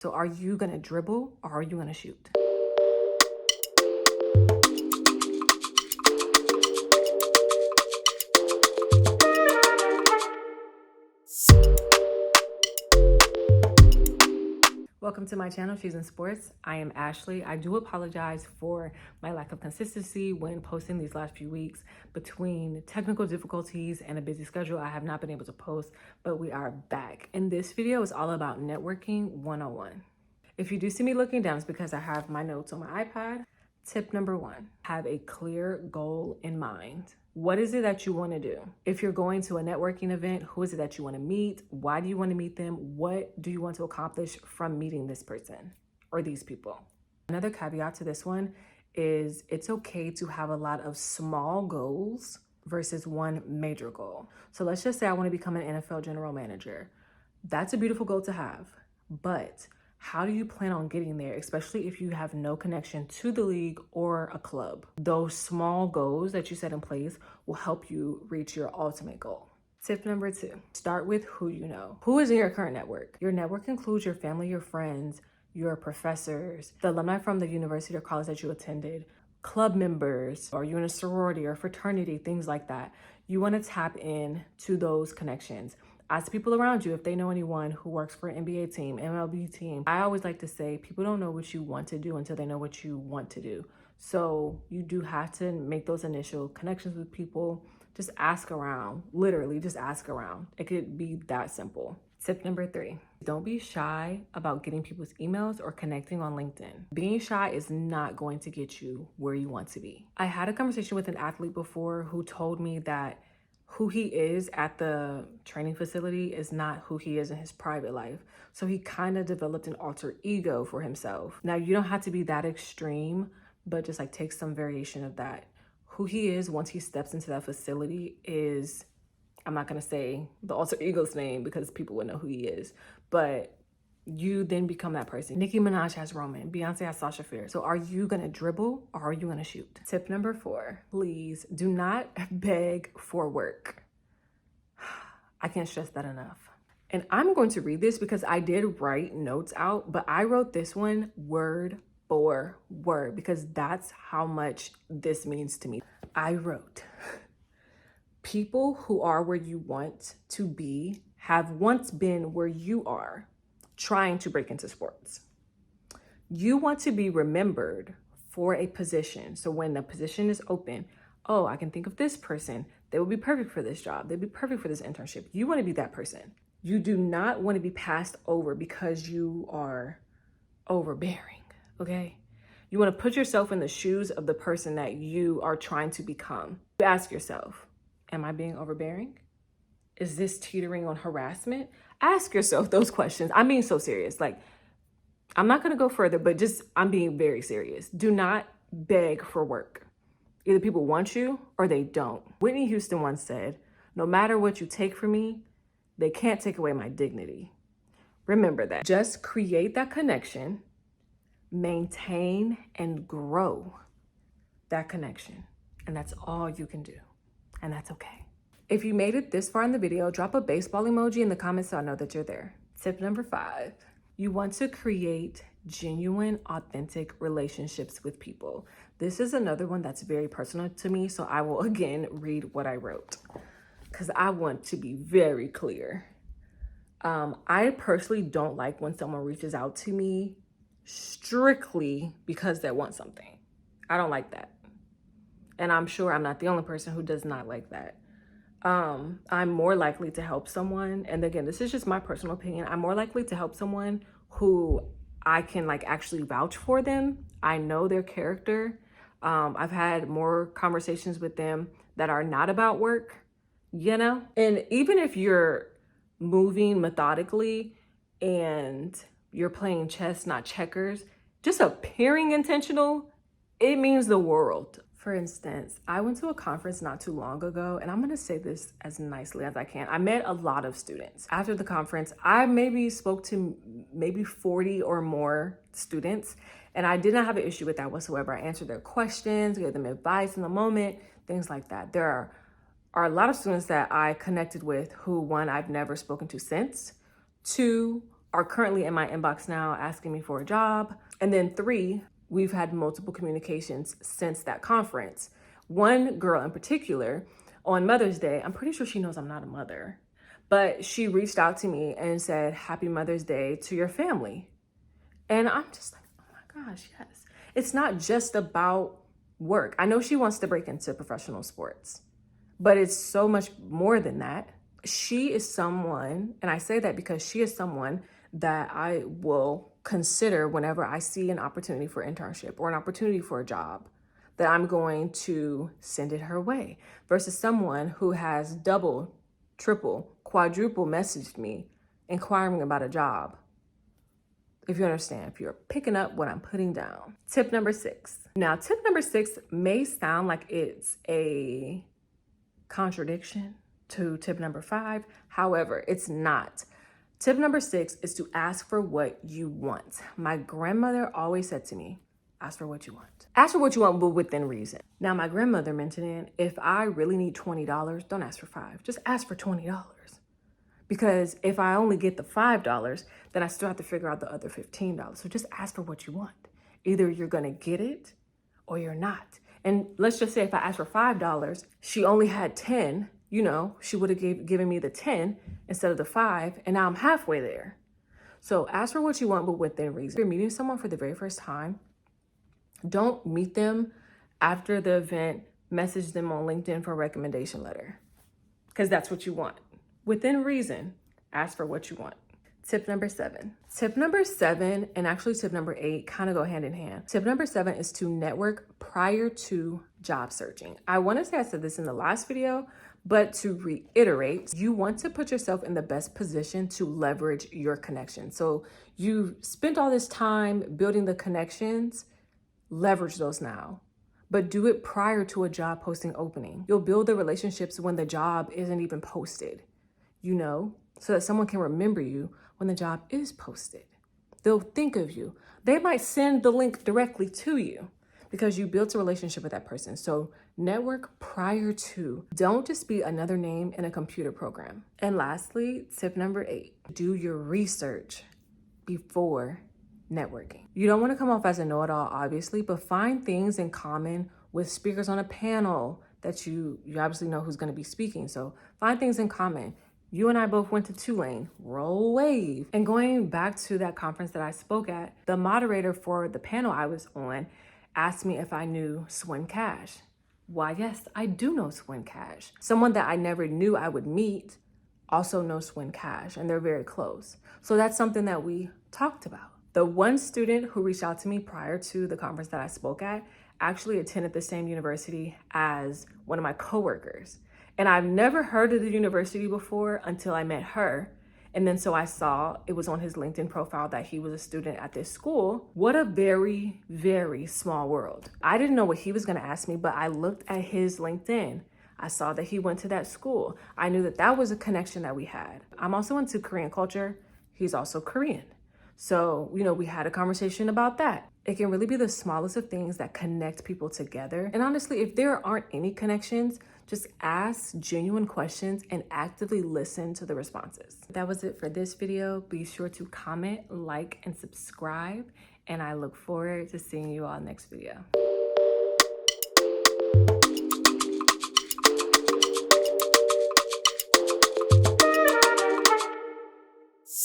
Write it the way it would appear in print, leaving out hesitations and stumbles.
So are you gonna dribble or are you gonna shoot? Welcome to my channel, She's in Sports. I am Ashley. I do apologize for my lack of consistency when posting these last few weeks. Between technical difficulties and a busy schedule, I have not been able to post, but we are back. And this video is all about networking 101. If you do see me looking down, it's because I have my notes on my iPad. Tip number 1, have a clear goal in mind. What is it that you want to do? If you're going to a networking event, who is it that you want to meet? Why do you want to meet them? What do you want to accomplish from meeting this person or these people? Another caveat to this one is it's okay to have a lot of small goals versus one major goal. So let's just say I want to become an NFL general manager. That's a beautiful goal to have, but how do you plan on getting there, especially if you have no connection to the league or a club? Those small goals that you set in place will help you reach your ultimate goal. Tip number 2, start with who you know. Who is in your current network? Your network includes your family, your friends, your professors, the alumni from the university or college that you attended, club members, or you in a sorority or fraternity, things like that. You want to tap in to those connections. Ask people around you if they know anyone who works for an NBA team, MLB team. I always like to say people don't know what you want to do until they know what you want to do. So you do have to make those initial connections with people. Just ask around, literally just ask around. It could be that simple. Tip number 3, don't be shy about getting people's emails or connecting on LinkedIn. Being shy is not going to get you where you want to be. I had a conversation with an athlete before who told me that who he is at the training facility is not who he is in his private life. So he kind of developed an alter ego for himself. Now, you don't have to be that extreme, but just like take some variation of that. Who he is once he steps into that facility is, I'm not gonna say the alter ego's name because people would know who he is, but you then become that person. Nicki Minaj has Roman, Beyonce has Sasha Fierce. So are you gonna dribble or are you gonna shoot? Tip number 4, please do not beg for work. I can't stress that enough. And I'm going to read this because I did write notes out, but I wrote this one word for word because that's how much this means to me. I wrote, people who are where you want to be have once been where you are, trying to break into sports. You want to be remembered for a position. So when the position is open, oh, I can think of this person. They would be perfect for this job. They'd be perfect for this internship. You want to be that person. You do not want to be passed over because you are overbearing, okay? You want to put yourself in the shoes of the person that you are trying to become. You ask yourself, am I being overbearing? Is this teetering on harassment? Ask yourself those questions. I'm being so serious. Like, I'm not going to go further, but just I'm being very serious. Do not beg for work. Either people want you or they don't. Whitney Houston once said, no matter what you take from me, they can't take away my dignity. Remember that. Just create that connection, maintain and grow that connection. And that's all you can do. And that's okay. If you made it this far in the video, drop a baseball emoji in the comments so I know that you're there. Tip number 5, you want to create genuine, authentic relationships with people. This is another one that's very personal to me, so I will again read what I wrote because I want to be very clear. I personally don't like when someone reaches out to me strictly because they want something. I don't like that. And I'm sure I'm not the only person who does not like that. I'm more likely to help someone. And again, this is just my personal opinion. I'm more likely to help someone who I can like actually vouch for them. I know their character. I've had more conversations with them that are not about work, you know? And even if you're moving methodically and you're playing chess, not checkers, just appearing intentional, it means the world. For instance, I went to a conference not too long ago, and I'm gonna say this as nicely as I can. I met a lot of students. After the conference, I maybe spoke to maybe 40 or more students, and I did not have an issue with that whatsoever. I answered their questions, gave them advice in the moment, things like that. There are a lot of students that I connected with who, one, I've never spoken to since, two, are currently in my inbox now asking me for a job. And then 3, we've had multiple communications since that conference. One girl in particular, on Mother's Day, I'm pretty sure she knows I'm not a mother, but she reached out to me and said, "Happy Mother's Day to your family." And I'm just like, oh my gosh, yes. It's not just about work. I know she wants to break into professional sports, but it's so much more than that. She is someone, and I say that because she is someone that I will consider whenever I see an opportunity for internship or an opportunity for a job, that I'm going to send it her way, versus someone who has double, triple, quadruple messaged me inquiring about a job. If you understand, if you're picking up what I'm putting down. Tip number 6. Now, tip number 6 may sound like it's a contradiction to tip number 5. However, it's not. Tip number 6 is to ask for what you want. My grandmother always said to me, ask for what you want. Ask for what you want, but within reason. Now, my grandmother mentioned, if I really need $20, don't ask for $5. Just ask for $20. Because if I only get the $5, then I still have to figure out the other $15. So just ask for what you want. Either you're gonna get it or you're not. And let's just say if I asked for $5, she only had 10, she would have given me the 10 instead of the 5, and now I'm halfway there. So ask for what you want, but within reason. If you're meeting someone for the very first time, don't meet them after the event, message them on LinkedIn for a recommendation letter, because that's what you want. Within reason, ask for what you want. Tip number 7. Tip number 7, and actually tip number 8, kind of go hand in hand. Tip number 7 is to network prior to job searching. I want to say I said this in the last video, but to reiterate, you want to put yourself in the best position to leverage your connections. So you spent all this time building the connections, leverage those now. But do it prior to a job posting opening. You'll build the relationships when the job isn't even posted, so that someone can remember you when the job is posted. They'll think of you. They might send the link directly to you because you built a relationship with that person. So network prior to. Don't just be another name in a computer program. And lastly, tip number 8, do your research before networking. You don't want to come off as a know-it-all, obviously, but find things in common with speakers on a panel that you obviously know who's going to be speaking. So find things in common. You and I both went to Tulane, roll wave. And going back to that conference that I spoke at, the moderator for the panel I was on asked me if I knew Swin Cash. Why, yes, I do know Swin Cash. Someone that I never knew I would meet also knows Swin Cash, and they're very close. So that's something that we talked about. The one student who reached out to me prior to the conference that I spoke at actually attended the same university as one of my coworkers. And I've never heard of the university before until I met her. And then so I saw it was on his LinkedIn profile that he was a student at this school. What a very, very small world. I didn't know what he was gonna ask me, but I looked at his LinkedIn. I saw that he went to that school. I knew that that was a connection that we had. I'm also into Korean culture. He's also Korean. So, we had a conversation about that. It can really be the smallest of things that connect people together. And honestly, if there aren't any connections, just ask genuine questions and actively listen to the responses. That was it for this video. Be sure to comment, like, and subscribe. And I look forward to seeing you all next video.